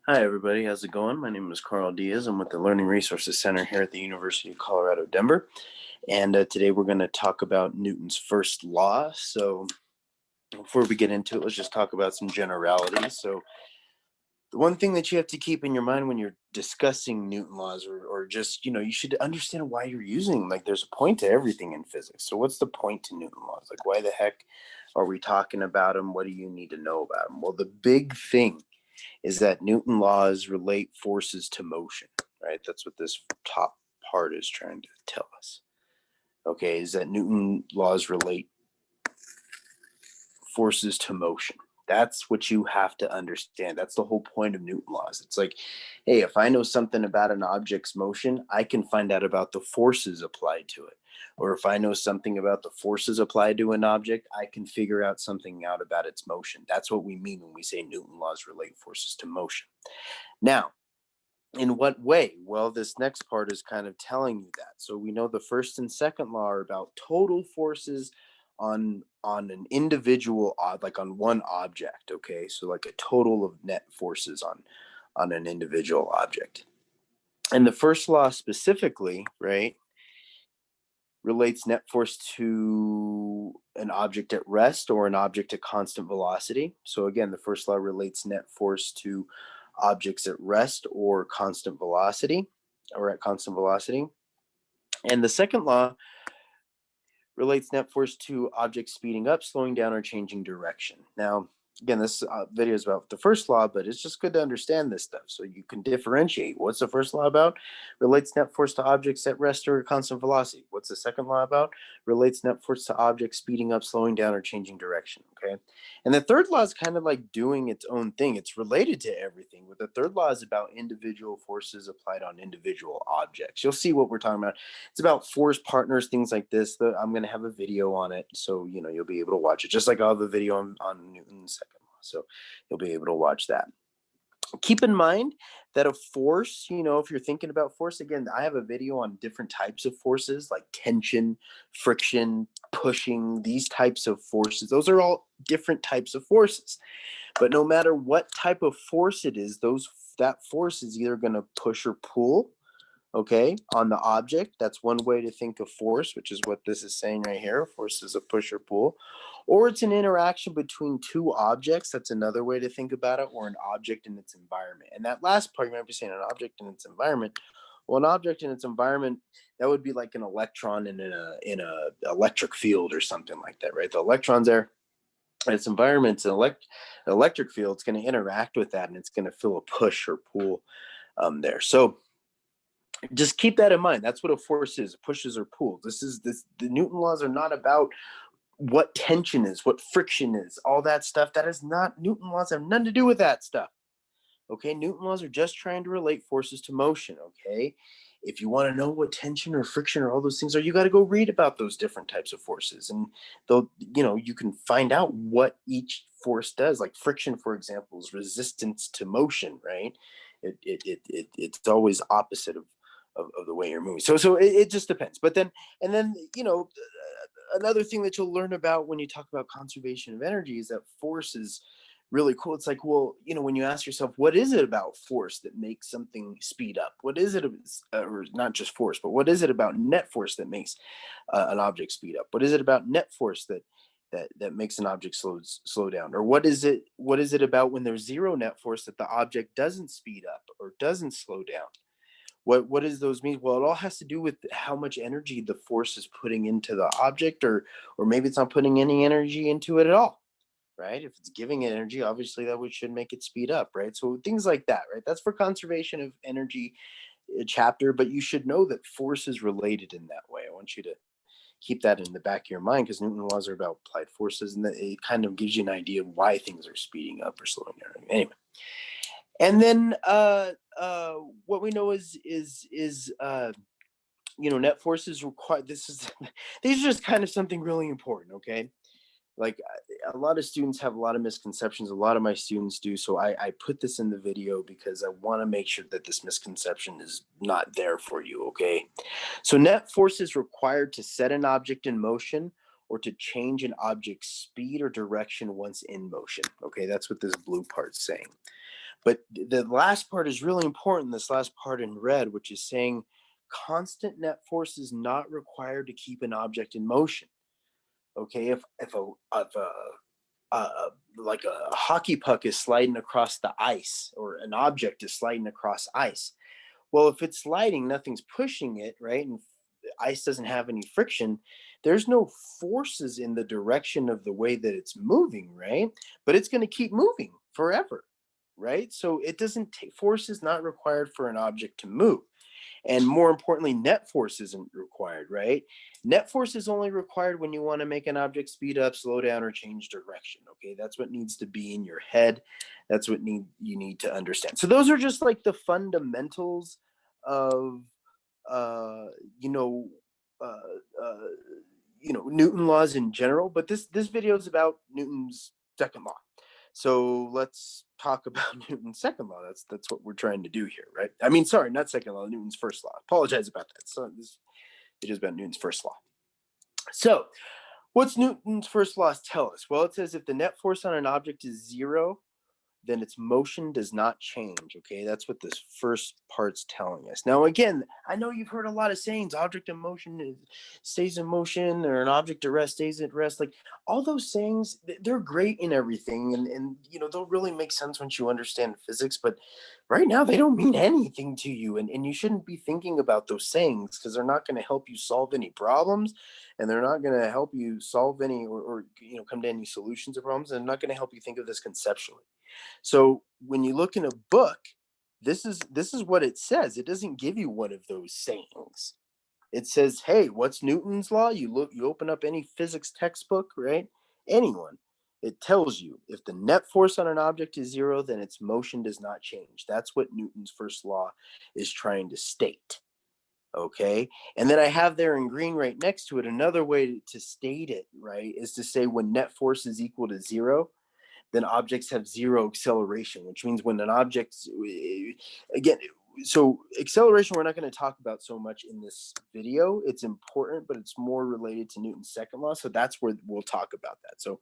Hi, everybody. How's it going? My name is Carl Diaz. I'm with the Learning Resources Center here at the University of Colorado, Denver. And today we're going to talk about Newton's first law. So before we get into it, let's just talk about some generalities. So the one thing that you have to keep in your mind when you're discussing Newton laws or just, you should understand why you're using them. Like there's a point to everything in physics. So what's the point to Newton laws? Like why the heck are we talking about them? What do you need to know about them? Well, the big thing is that Newton laws relate forces to motion, right? That's what this top part is trying to tell us. Okay, is that Newton laws relate forces to motion. That's what you have to understand. That's the whole point of Newton laws. It's like, hey, if I know something about an object's motion, I can find out about the forces applied to it. Or if I know something about the forces applied to an object, I can figure out something out about its motion. That's what we mean when we say Newton laws relate forces to motion. Now, in what way? Well, this next part is kind of telling you that. So we know the first and second law are about total forces on an individual like on one object. Okay, so like a total of net forces on an individual object. And the first law specifically, right, relates net force to an object at rest or an object at constant velocity. So again, the first law relates net force to objects at rest or constant velocity or at constant velocity. And the second law relates net force to objects speeding up, slowing down, or changing direction. Now, again, this video is about the first law, but it's just good to understand this stuff so you can differentiate. What's the first law about? Relates net force to objects at rest or constant velocity. What's the second law about? Relates net force to objects speeding up, slowing down, or changing direction. Okay. And the third law is kind of like doing its own thing. It's related to everything, but the third law is about individual forces applied on individual objects. You'll see what we're talking about. It's about force partners, things like this. I'm going to have a video on it, so you'll be able to watch it, just like I'll have a video on Newton's second law, so you'll be able to watch that. Keep in mind that a force, if you're thinking about force, again, I have a video on different types of forces like tension, friction, pushing, these types of forces. Those are all different types of forces. But no matter what type of force it is, that force is either going to push or pull, okay, on the object. That's one way to think of force, which is what this is saying right here. Force is a push or pull. Or it's an interaction between two objects. That's another way to think about it, or an object in its environment. And that last part, you might be saying an object in its environment. Well, an object in its environment, that would be like an electron in a electric field or something like that, right? The electron's there. Its environment, it's an electric field. It's going to interact with that, and it's going to feel a push or pull there. So just keep that in mind. That's what a force is: pushes or pulls. The Newton laws are not about what tension is, what friction is, all that stuff. That is not, Newton laws have nothing to do with that stuff. Okay, Newton laws are just trying to relate forces to motion. Okay, if you want to know what tension or friction or all those things are, you got to go read about those different types of forces, and they'll, you can find out what each force does. Like friction, for example, is resistance to motion, right? It's always opposite of the way you're moving. So it just depends. But then, and then, another thing that you'll learn about when you talk about conservation of energy is that force is really cool. It's like, well, when you ask yourself, what is it about force that makes something speed up? What is it, or not just force, but what is it about net force that makes an object speed up? What is it about net force that makes an object slow down? Or what is it about when there's zero net force that the object doesn't speed up or doesn't slow down? What does those mean? Well, it all has to do with how much energy the force is putting into the object, or maybe it's not putting any energy into it at all, right? If it's giving energy, obviously that should make it speed up, right? So things like that, right? That's for conservation of energy chapter, but you should know that force is related in that way. I want you to keep that in the back of your mind, because Newton laws are about applied forces, and that it kind of gives you an idea of why things are speeding up or slowing down. Anyway. And then what we know is net forces require, these are just kind of something really important. Okay, like a lot of students have a lot of misconceptions. A lot of my students do. So I put this in the video because I want to make sure that this misconception is not there for you. Okay, so net force is required to set an object in motion or to change an object's speed or direction once in motion. Okay, that's what this blue part's saying. But the last part is really important, this last part in red, which is saying constant net force is not required to keep an object in motion. Okay, if like a hockey puck is sliding across the ice, or an object is sliding across ice, well, if it's sliding, nothing's pushing it, right? And ice doesn't have any friction. There's no forces in the direction of the way that it's moving, right? But it's going to keep moving forever, right? So it doesn't take, force is not required for an object to move. And more importantly, net force isn't required, right? Net force is only required when you want to make an object speed up, slow down, or change direction. Okay, that's what needs to be in your head. That's what you need to understand. So those are just like the fundamentals of uh, you know uh, uh, Newton laws in general. But this video is about Newton's second law. So let's talk about Newton's second law. That's what we're trying to do here, right? I mean, sorry, not second law, Newton's first law. Apologize about that. So this video is about Newton's first law. So what's Newton's first law tell us? Well, it says if the net force on an object is zero, then its motion does not change. Okay, that's what this first part's telling us. Now, again, I know you've heard a lot of sayings: object in motion stays in motion, or an object at rest stays at rest. Like all those sayings, they're great in everything, and they'll really make sense once you understand physics. But right now, they don't mean anything to you, and you shouldn't be thinking about those sayings, because they're not going to help you solve any problems, and they're not going to help you solve any or come to any solutions to problems, and they're not going to help you think of this conceptually. So when you look in a book, this is what it says. It doesn't give you one of those sayings. It says, "Hey, what's Newton's law?" You open up any physics textbook, right? Anyone. It tells you if the net force on an object is zero, then its motion does not change. That's what Newton's first law is trying to state. Okay. And then I have there in green right next to it another way to state it, right? Is to say when net force is equal to zero, then objects have zero acceleration, which means when an object, again, so acceleration we're not going to talk about so much in this video. It's important, but it's more related to Newton's second law. So that's where we'll talk about that. So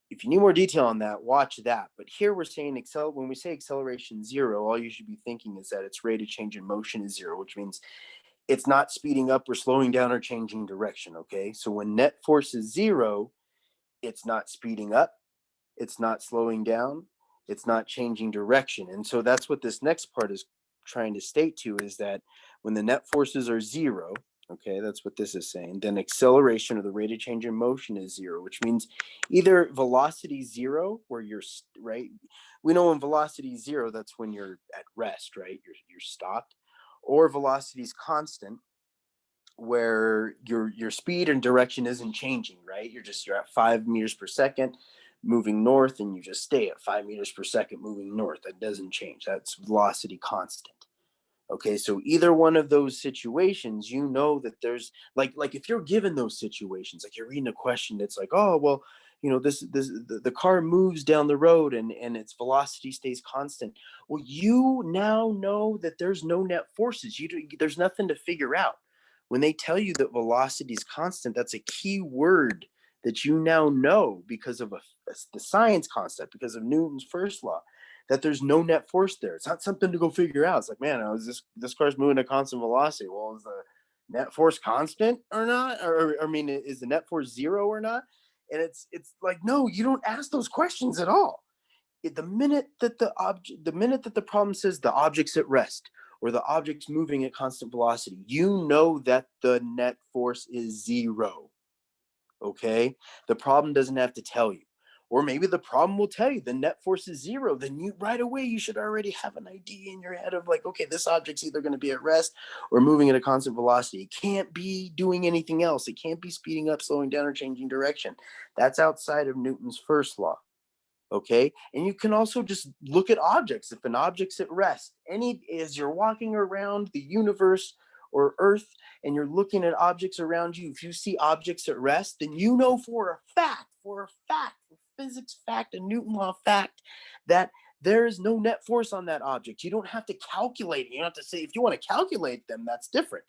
if you need more detail on that, watch that. But here we're saying when we say acceleration zero, all you should be thinking is that its rate of change in motion is zero, which means it's not speeding up or slowing down or changing direction. Okay. So when net force is zero, it's not speeding up, it's not slowing down, it's not changing direction. And so that's what this next part is trying to state to, is that when the net forces are zero, okay, that's what this is saying, then acceleration, or the rate of change in motion, is zero, which means either velocity zero, where you're right, we know when velocity is zero, that's when you're at rest, right? You're stopped. Or velocity is constant, where your speed and direction isn't changing, right? You're at 5 meters per second moving north, and you just stay at 5 meters per second moving north. That doesn't change. That's velocity constant. Okay, so either one of those situations, that there's like if you're given those situations, like you're reading a question that's like, oh well, the car moves down the road, and its velocity stays constant. Well, you now know that there's no net forces. There's nothing to figure out. When they tell you that velocity is constant, that's a key word that you now know because of the science concept, because of Newton's first law, that there's no net force there. It's not something to go figure out. It's like, man, this car's moving at constant velocity. Well, is the net force constant or not? Or I mean, is the net force zero or not? And it's like, no, you don't ask those questions at all. The minute that the problem says the object's at rest, or the object's moving at constant velocity, you know that the net force is zero. Okay, the problem doesn't have to tell you. Or maybe the problem will tell you the net force is zero. Then right away you should already have an idea in your head of like, okay, this object's either going to be at rest or moving at a constant velocity. It can't be doing anything else. It can't be speeding up, slowing down, or changing direction. That's outside of Newton's first law. Okay, and you can also just look at objects. If an object's at rest, as you're walking around the universe or Earth, and you're looking at objects around you, if you see objects at rest, then you know for a fact, physics fact, a Newton law fact, that there is no net force on that object. You don't have to calculate it. You don't have to say, if you want to calculate them, that's different,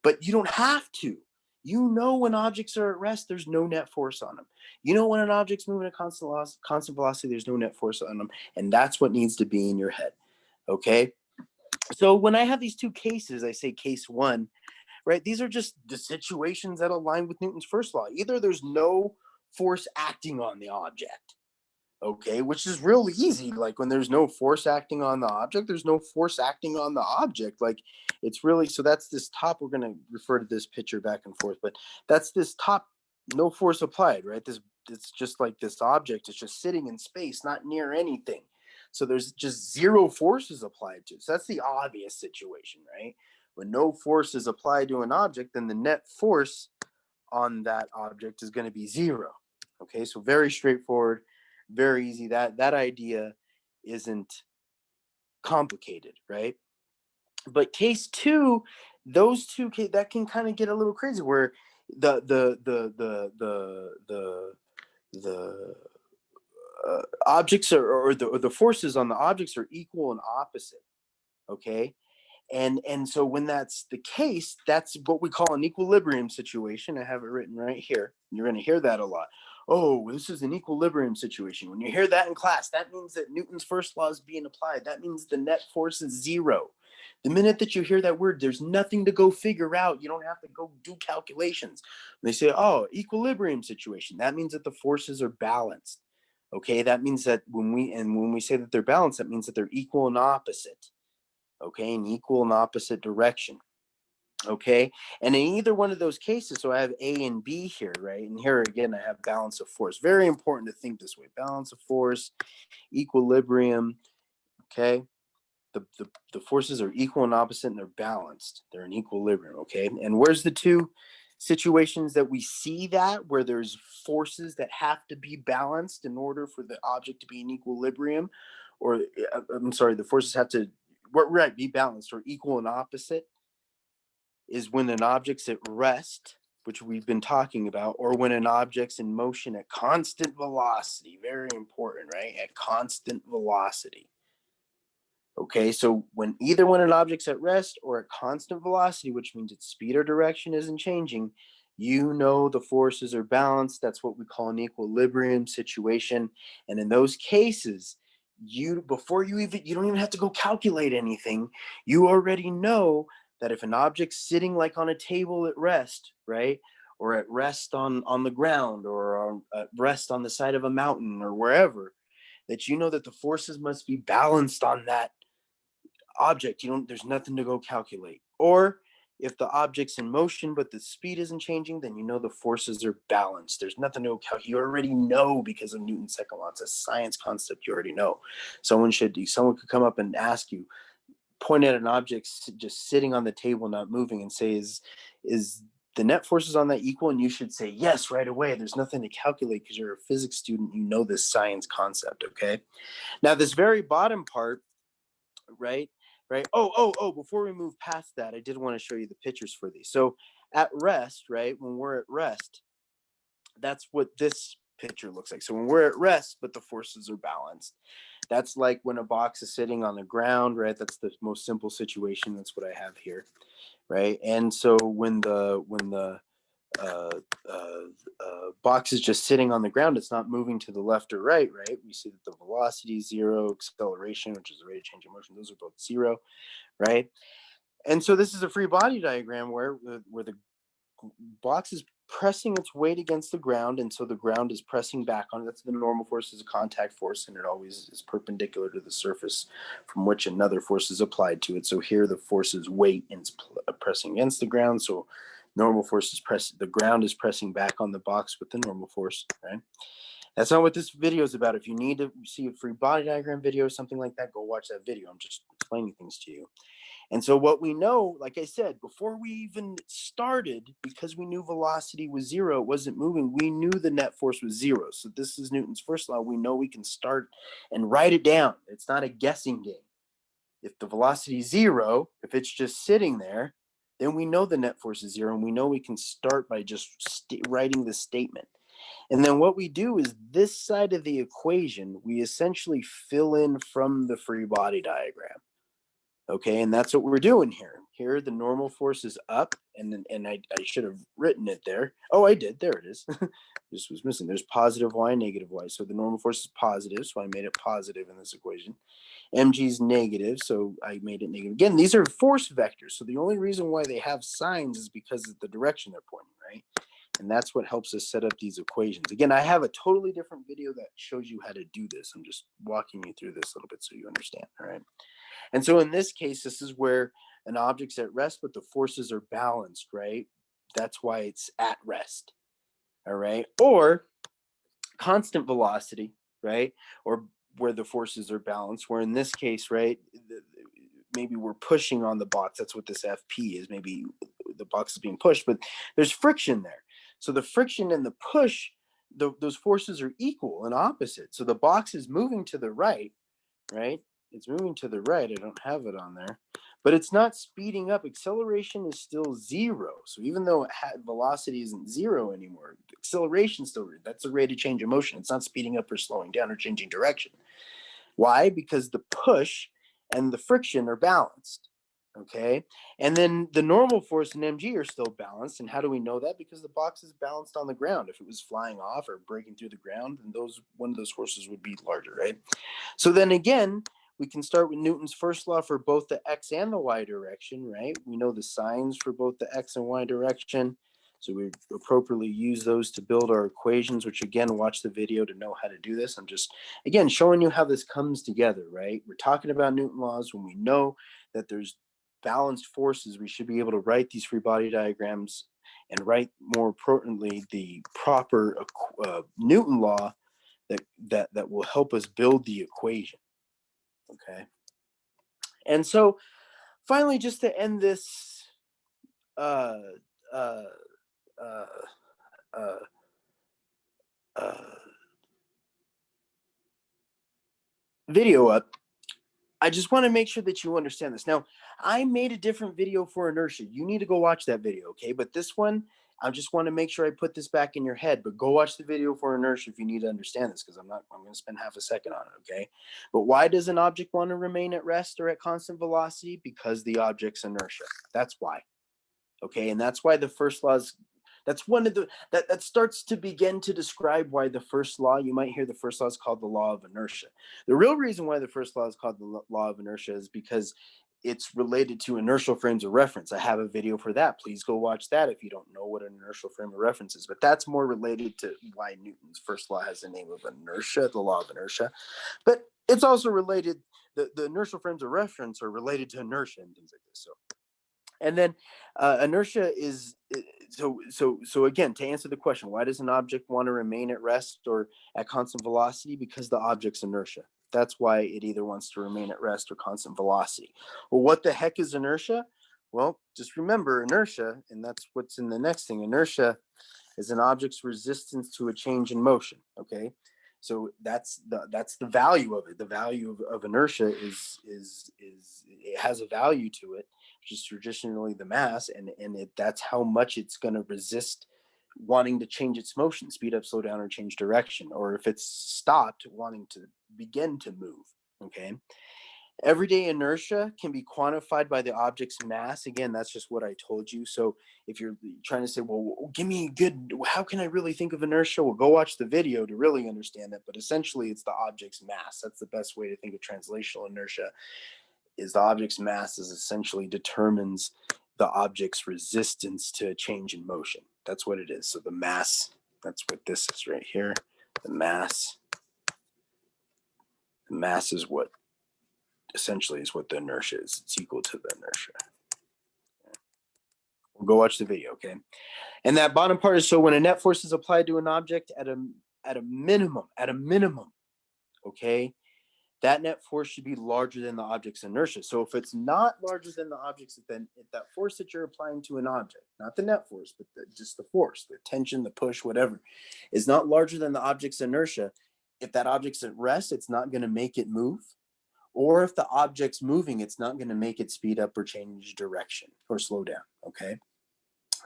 but you don't have to. You know when objects are at rest, there's no net force on them. You know when an object's moving at constant velocity, there's no net force on them. And that's what needs to be in your head. Okay? So when I have these two cases, I say case one, right? These are just the situations that align with Newton's first law. Either there's no force acting on the object, okay, which is real easy. Like when there's no force acting on the object, there's no force acting on the object. Like it's really, so that's this top, we're going to refer to this picture back and forth, but that's this top, no force applied, right? This, it's just like this object is just sitting in space, not near anything. So there's just zero forces applied to it. So that's the obvious situation, right? When no force is applied to an object, then the net force on that object is going to be zero. Okay, so very straightforward, very easy. That idea isn't complicated, right? But case two, those two that can kind of get a little crazy, where the objects are, or the forces on the objects are equal and opposite. Okay, and so when that's the case, that's what we call an equilibrium situation. I have it written right here. You're going to hear that a lot. Oh, this is an equilibrium situation. When you hear that in class, that means that Newton's first law is being applied. That means the net force is zero. The minute that you hear that word, there's nothing to go figure out. You don't have to go do calculations. When they say, oh, equilibrium situation, that means that the forces are balanced. Okay, that means that when we say that they're balanced, that means that they're equal and opposite. Okay, in equal and opposite direction. Okay, and in either one of those cases, so I have A and B here, right? And here again, I have balance of force. Very important to think this way: balance of force, equilibrium. Okay, the forces are equal and opposite, and they're balanced. They're in equilibrium. Okay, and where's the two situations that we see that where there's forces that have to be balanced in order for the object to be in equilibrium, or I'm sorry, the forces have to be balanced or equal and opposite, is when an object's at rest, which we've been talking about, or when an object's in motion at constant velocity. Very important, right? At constant velocity. Okay, so when an object's at rest or at constant velocity, which means its speed or direction isn't changing, you know the forces are balanced. That's what we call an equilibrium situation. And in those cases, you don't even have to go calculate anything. You already know that if an object's sitting like on a table at rest, right? Or at rest on the ground, or at rest on the side of a mountain or wherever, that you know that the forces must be balanced on that object. There's nothing to go calculate. Or if the object's in motion but the speed isn't changing, then you know the forces are balanced. There's nothing to go calculate. You already know because of Newton's second law. It's a science concept. You already know. Someone could come up and ask you, point at an object just sitting on the table not moving, and say, is the net forces on that equal? And you should say yes right away. There's nothing to calculate because you're a physics student. You know this science concept. Okay, now this very bottom part, right? Before we move past that, I did want to show you the pictures for these. So at rest, right? When we're at rest, that's what this picture looks like. So when we're at rest, but the forces are balanced, that's like when a box is sitting on the ground, right? That's the most simple situation. That's what I have here, right? And so when the uh, box is just sitting on the ground, it's not moving to the left or right, right? We see that the velocity is zero, acceleration, which is the rate of change in motion, those are both zero, right? And so this is a free body diagram where the box is pressing its weight against the ground, and so the ground is pressing back on it. That's the normal force, is a contact force, and it always is perpendicular to the surface from which another force is applied to it. So here the force is weight, and it's pressing against the ground, so normal force is the ground is pressing back on the box with the normal force, right? That's not what this video is about. If you need to see a free body diagram video or something like that, go watch that video. I'm just explaining things to you. And so what we know, like I said, before we even started, because we knew velocity was zero, it wasn't moving, we knew the net force was zero. So this is Newton's first law. We know we can start and write it down. It's not a guessing game. If the velocity is zero, if it's just sitting there, then we know the net force is zero, and we know we can start by just writing the statement. And then what we do is this side of the equation, we essentially fill in from the free body diagram. Okay, and that's what we're doing here. here, the normal force is up, and I should have written it there. Oh, I did. There it is. This was missing. There's positive y, negative y. So the normal force is positive, so I made it positive in this equation. Mg is negative, so I made it negative. Again, these are force vectors, so the only reason why they have signs is because of the direction they're pointing, right? And that's what helps us set up these equations. Again, I have a totally different video that shows you how to do this. I'm just walking you through this a little bit so you understand, all right? And so in this case, this is where an object's at rest, but the forces are balanced, right? That's why it's at rest, all right? Or constant velocity, right? Or where the forces are balanced, where in this case, right, maybe we're pushing on the box. That's what this FP is. Maybe the box is being pushed, but there's friction there. So the friction and the push, those forces are equal and opposite. So the box is moving to the right, right? It's moving to the right. I don't have it on there, but it's not speeding up. Acceleration is still zero. So even though velocity isn't zero anymore, acceleration still, that's a rate of change of motion. It's not speeding up or slowing down or changing direction. Why? Because the push and the friction are balanced. Okay. And then the normal force and mg are still balanced. And how do we know that? Because the box is balanced on the ground. If it was flying off or breaking through the ground, then one of those forces would be larger, right? So then again, we can start with Newton's first law for both the x and the y direction, right? We know the signs for both the x and y direction. So we appropriately use those to build our equations, which again, watch the video to know how to do this. I'm just, again, showing you how this comes together, right? We're talking about Newton laws. When we know that there's balanced forces, we should be able to write these free body diagrams and write, more importantly, the proper Newton law that will help us build the equation. Okay. And so finally, just to end this uh, uh, uh, uh, video up, I just want to make sure that you understand this. Now, I made a different video for inertia. You need to go watch that video, okay? But this one, I just want to make sure I put this back in your head. But go watch the video for inertia if you need to understand this, because I'm going to spend half a second on it, okay? But why does an object want to remain at rest or at constant velocity? Because the object's inertia. That's why. Okay, and that's why the first law is, that's one of the, that starts to begin to describe why the first law, you might hear the first law is called the law of inertia. The real reason why the first law is called the law of inertia is because it's related to inertial frames of reference. I have a video for that. Please go watch that if you don't know what an inertial frame of reference is. But that's more related to why Newton's first law has the name of inertia, the law of inertia. But it's also related, the inertial frames of reference are related to inertia and things like this. So, and then inertia is, so again, to answer the question, why does an object want to remain at rest or at constant velocity? Because the object's inertia. That's why it either wants to remain at rest or constant velocity. Well, what the heck is inertia? Well, just remember inertia, and that's what's in the next thing. Inertia is an object's resistance to a change in motion. Okay, so that's the value of it. The value of inertia is it has a value to it, which is traditionally the mass, and that's how much it's going to resist wanting to change its motion, speed up, slow down, or change direction, or if it's stopped, wanting to begin to move. Okay. Everyday inertia can be quantified by the object's mass. Again, that's just what I told you. So if you're trying to say, well, give me a good, how can I really think of inertia? Well, go watch the video to really understand that. But essentially, it's the object's mass. That's the best way to think of translational inertia, is the object's mass is essentially determines the object's resistance to a change in motion. That's what it is. So the mass, that's what this is right here. The mass is what essentially is what the inertia is. It's equal to the inertia. We'll go watch the video, okay? And that bottom part is, so when a net force is applied to an object at a minimum, okay, that net force should be larger than the object's inertia. So if it's not larger than the object's, then that force that you're applying to an object, not the net force, but just the force, the tension, the push, whatever, is not larger than the object's inertia. If that object's at rest, it's not going to make it move. Or if the object's moving, it's not going to make it speed up or change direction or slow down, okay?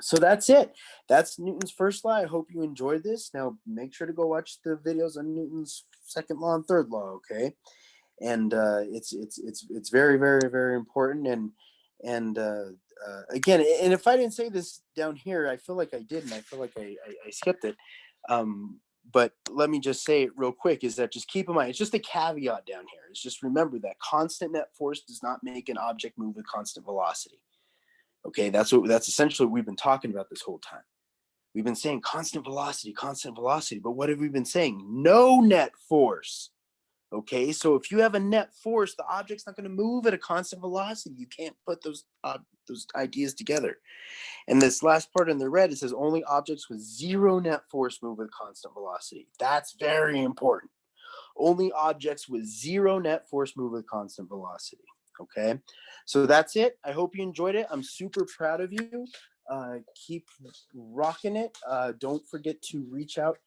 So that's it. That's Newton's first law. I hope you enjoyed this. Now, make sure to go watch the videos on Newton's second law and third law, okay? And it's very, very, very important. And And again, and if I didn't say this down here, I feel like I did, and I feel like I skipped it. But let me just say it real quick, is that just keep in mind, it's just a caveat down here. It's just remember that constant net force does not make an object move with constant velocity. Okay, that's essentially what we've been talking about this whole time. We've been saying constant velocity, but what have we been saying? No net force. Okay, so if you have a net force, the object's not going to move at a constant velocity. You can't put those ideas together. And this last part in the red, it says only objects with zero net force move with constant velocity. That's very important. Only objects with zero net force move with constant velocity. Okay, so that's it. I hope you enjoyed it. I'm super proud of you. Keep rocking it. Don't forget to reach out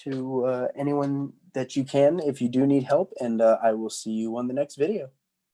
to anyone that you can if you do need help, and I will see you on the next video.